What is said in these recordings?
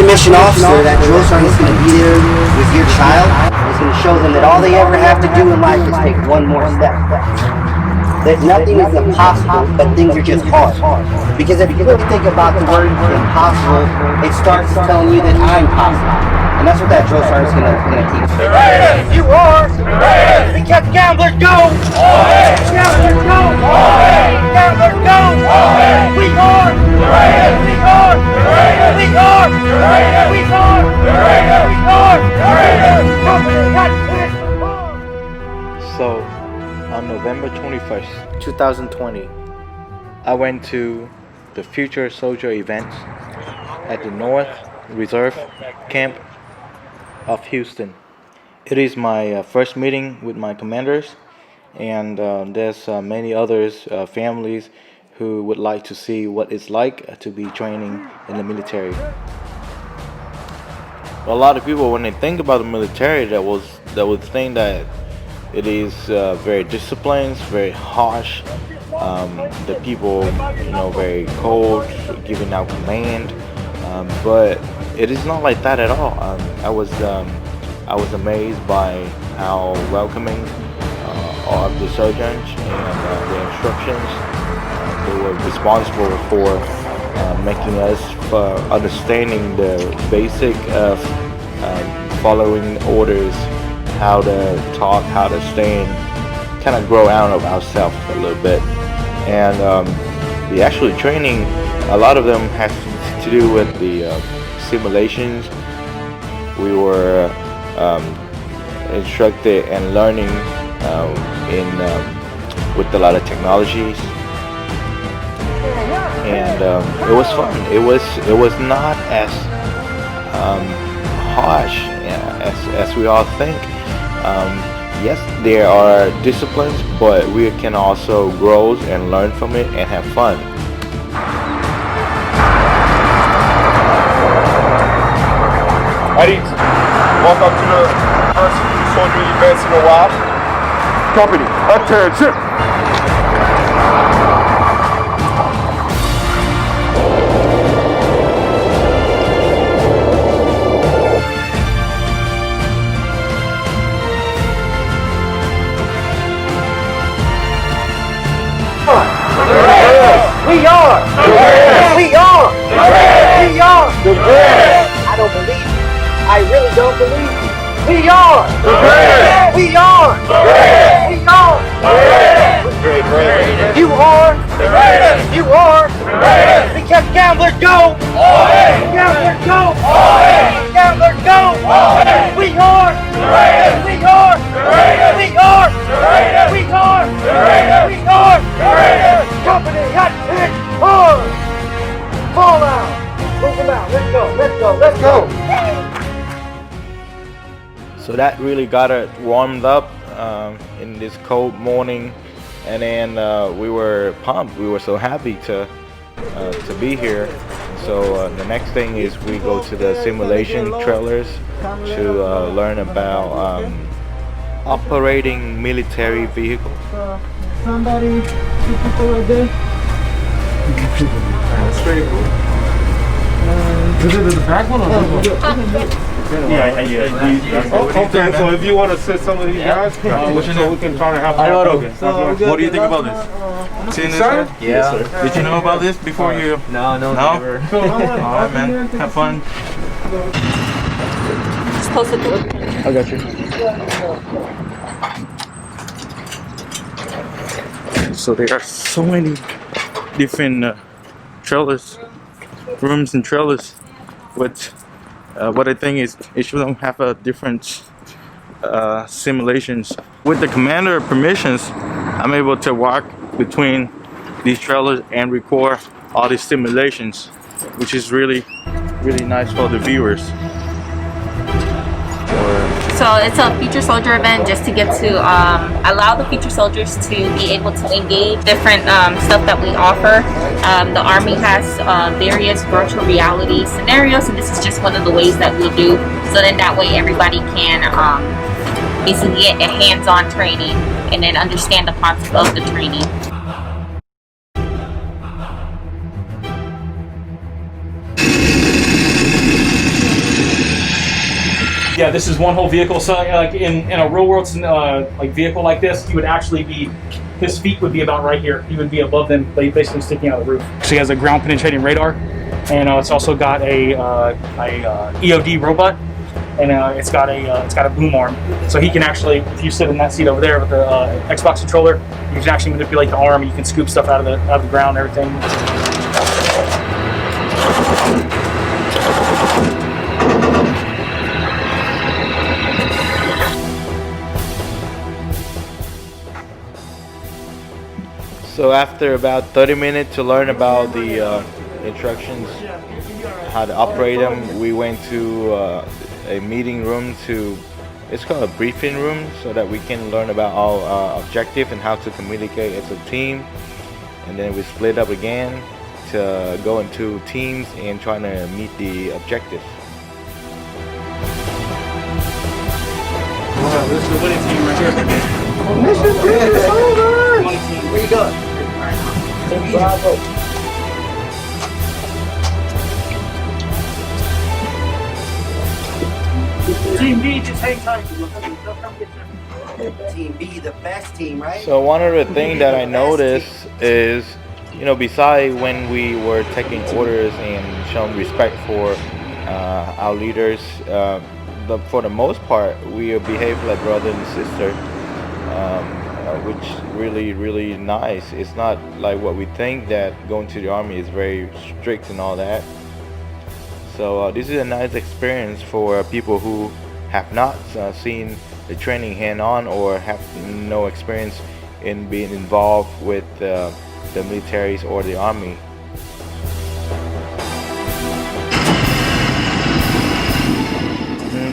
commissioned officer, that drill sergeant is going to be there with your child. Is going to show them that all they ever have to do in life is take one more step. That nothing is impossible, but things are just hard. Because if you really think about the word impossible, it starts telling you that I'm possible. And that's what that drill sergeant's gonna teach. The Raiders! You are! The Raiders! We kept gamblers go! Gamblers go! Gamblers go! We are! The Raiders! We are! The Raiders! We are! The Raiders! We are! The Raiders! We are! The Raiders! Company got hit! So, on November 21st, 2020, I went to the Future Soldier event at the North Reserve Camp of Houston. It is my first meeting with my commanders, and there's many others, families who would like to see what it's like to be training in the military. A lot of people, when they think about the military, that would think that it is very disciplined, very harsh. The people, very cold, giving out command. But it is not like that at all. I was amazed by how welcoming all of the sergeants and the instructions. They were responsible for making us understanding the basic of following orders, how to talk, how to stand, kind of grow out of ourselves a little bit. And the actual training, a lot of them has to do with the simulations. We were instructed and learning with a lot of technologies, and it was fun. It was not as harsh as we all think. Yes, there are disciplines, but we can also grow and learn from it and have fun. Alright, welcome to the first soldier events in a while. Company, attention! We are! We are! We are! I don't believe it. I really don't believe it. We are! We are! We are! You are! You are! We kept gamblers go! Gamblers go! Gamblers go! We are! We are! We are! We are! We are! Company got hit hard! Fall out! Move them out! Let's go! Let's go! Let's go! So that really got it warmed up in this cold morning, and then we were pumped. We were so happy to be here. So the next thing is we go to the simulation trailers to learn about operating military vehicles. Somebody, two people right there. That's pretty cool. Is it the back one or this one? Yeah. Okay, so if you want to sit some of these guys, what's your name? we can try to have What do you think about this? Seeing this? Sir? Yeah. Did you know about this before you? No, never. Alright, man. Have fun. Just close the door. I got you. So there are so many different trailers, rooms and trailers. But what I think is each of them have a different simulations. With the commander permissions, I'm able to walk between these trailers and record all these simulations, which is really nice for the viewers. So it's a Future Soldier event just to get to allow the Future Soldiers to be able to engage different stuff that we offer. The Army has various virtual reality scenarios, and this is just one of the ways that we do. So then that way everybody can basically get a hands-on training and then understand the concept of the training. Yeah, this is one whole vehicle. So like in a real world like vehicle like this, he would actually be, his feet would be about right here. He would be above them, basically sticking out of the roof. So he has a ground penetrating radar, and it's also got a EOD robot, and it's got a boom arm. So he can actually, if you sit in that seat over there with the Xbox controller, you can actually manipulate the arm. You can scoop stuff out of the ground and everything. So after about 30 minutes to learn about the instructions, how to operate them, we went to a meeting room it's called a briefing room, so that we can learn about our objective and how to communicate as a team. And then we split up again to go into teams and trying to meet the objective. This is the winning team right here. Where you going? Bravo. Team B, just hang tight. Team B, the best team, right? So one of the things that I noticed is, you know, besides when we were taking orders and showing respect for our leaders, for the most part, we behave like brother and sister, which really nice. It's not like what we think that going to the army is very strict and all that. So this is a nice experience for people who have not seen the training hand-on or have no experience in being involved with the militaries or the army.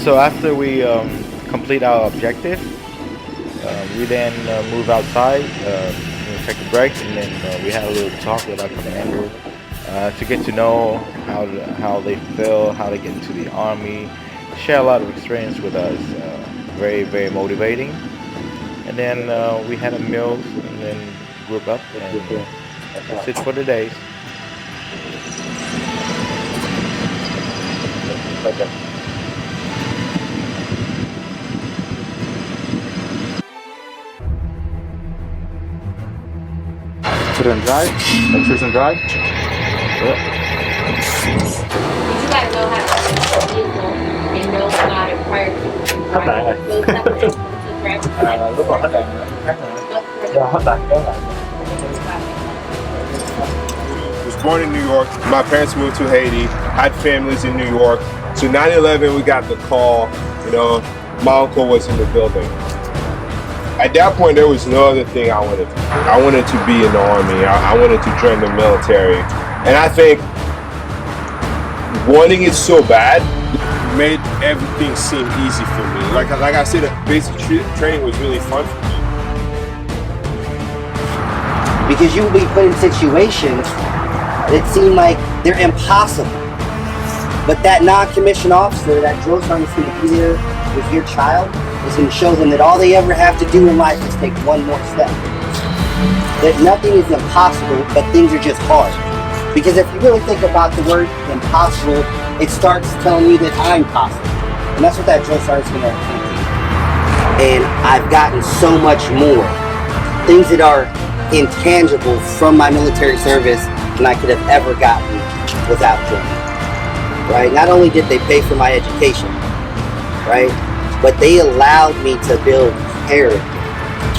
So after we complete our objective, we then move outside, take a break, and then we had a little talk with our commander to get to know how they feel, how they get into the army, share a lot of experience with us. Very motivating. And then we had a meal and then group up, and that's it for the day. Put it in drive. Make sure it's in drive. You guys know how to use a vehicle and know how to require Hết đạn rồi. Lúc mà hết đạn rồi. Hết đạn kéo lại. Was born in New York. My parents moved to Haiti. Had families in New York. So 9/11, we got the call. You know, my uncle was in the building. At that point, there was no other thing I wanted to do. I wanted to be in the army. I wanted to join the military. And I think wanting it so bad made everything seem easy for me. Like I said, basic training was really fun for me. Because you will be put in situations that seem like they're impossible. But that non-commissioned officer, that drill sergeant's going to be there with your child, is going to show them that all they ever have to do in life is take one more step. That nothing is impossible, but things are just hard. Because if you really think about the word impossible, it starts telling you that I'm possible. And that's what that drill sergeant's going to do. And I've gotten so much more. Things that are intangible from my military service than I could have ever gotten without joining. Right? Not only did they pay for my education, right? But they allowed me to build character,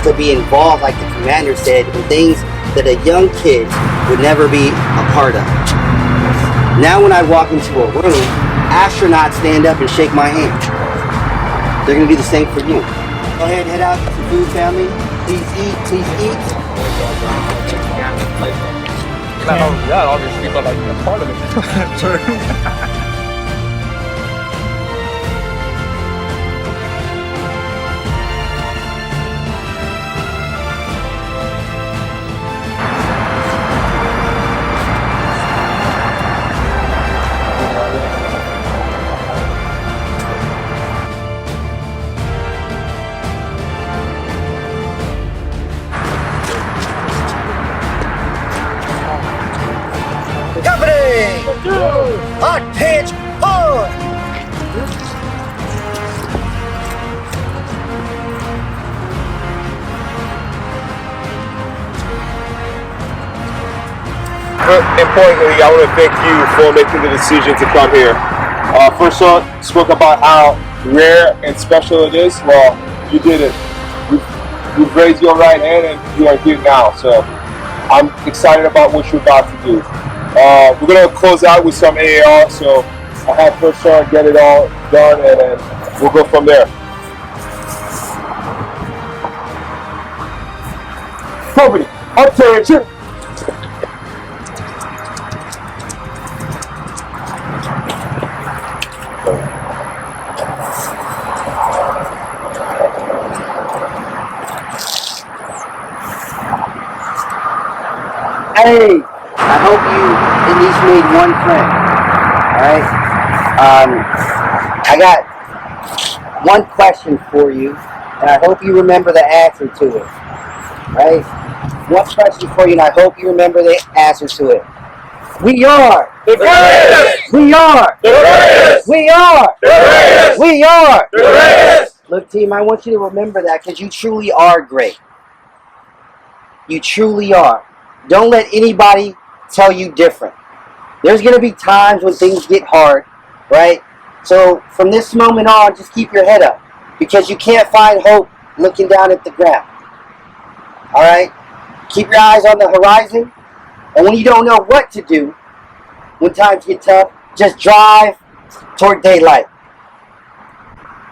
to be involved, like the commander said, in things that a young kid would never be a part of. Now when I walk into a room, astronauts stand up and shake my hand. They're going to do the same for you. Go ahead and head out, get some food, family. Please eat, please eat. Yeah, obviously, but like a part of it. importantly, I want to thank you for making the decision to come here. First off, spoke about how rare and special it is. Well, you did it. You've raised your right hand and you are here now. So I'm excited about what you're about to do. We're going to close out with some AAR. So I'll have First Sergeant get it all done and then we'll go from there. Company, attention! Hey, I hope you at least made one friend. Alright? I got one question for you, and I hope you remember the answer to it. Right? One question for you, and I hope you remember the answer to it. We are The greatest! We are The greatest! We are The greatest! We are The greatest! Look, team, I want you to remember that because you truly are great. You truly are. Don't let anybody tell you different. There's going to be times when things get hard, right? So from this moment on, just keep your head up because you can't find hope looking down at the ground. All right? Keep your eyes on the horizon. And when you don't know what to do, when times get tough, just drive toward daylight.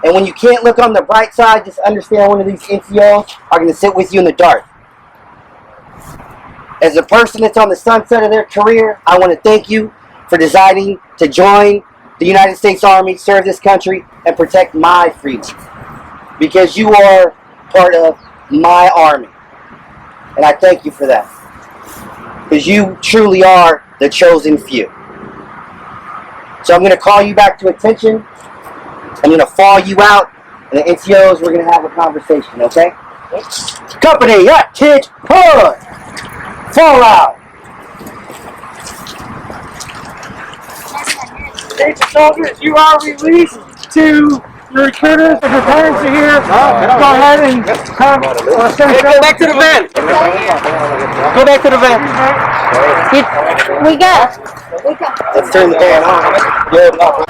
And when you can't look on the bright side, just understand one of these NCOs are going to sit with you in the dark. As a person that's on the sunset of their career, I want to thank you for deciding to join the United States Army, serve this country, and protect my freedom. Because you are part of my army. And I thank you for that. Because you truly are the chosen few. So I'm going to call you back to attention. I'm going to fall you out. And the NCOs, we're going to have a conversation, okay? Company, attention, fall out. Future soldiers, you are released to your recruiters. If your parents are here, go ahead and come. Go back to the van. Go back to the van. We got. Let's turn the van on. Good luck.